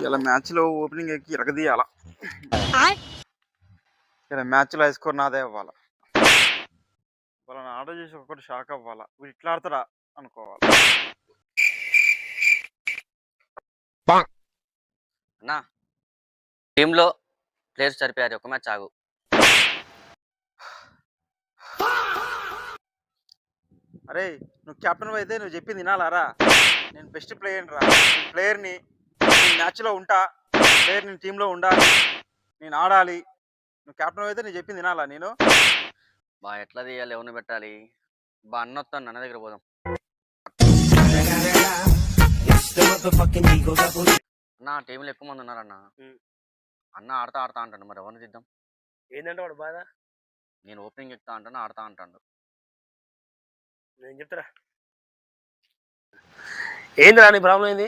ఇలా మ్యాచ్లో ఓపెనింగ్ ఎక్కి ఇరగదీయాల. ఇలా మ్యాచ్లో హై స్కోర్ నాదే అవ్వాలి. వాళ్ళని ఆర్డర్ చేసి ఒకటి షాక్ అవ్వాలా, వీడు ఇట్లా ఆడతారా అనుకోవాలి. అన్నా టీంలో ప్లేయర్స్ చనిపోయారు, ఒక మ్యాచ్ ఆగు. అరే నువ్వు కెప్టెన్ అయితే నువ్వు చెప్పింది వినాలారా? నేను బెస్ట్ ప్లేయర్ రా, ప్లేయర్ని మ్యాచ్లో ఉంటా, ప్లేయర్ నేను టీంలో ఉండాలి, నేను ఆడాలి. నువ్వు కెప్టెన్ అయితే నేను చెప్పింది వినాలా నేను? బా ఎట్లా తీయాలి, ఎవరిని పెట్టాలి? బా అన్న వస్తాను, అన్న దగ్గర పోదాం. అన్న టీంలో ఎక్కువ మంది ఉన్నారన్న. అన్న ఆడతా ఆడతా అంటాడు, మరి ఎవరిని తీద్దాం? ఏంటంటే వాడు బాధ? నేను ఓపెనింగ్ ఎక్కుతా అంటాను, ఆడతా అంటాడు. నేను చెప్తారా ఏంది నీ ప్రాబ్లం ఏంది?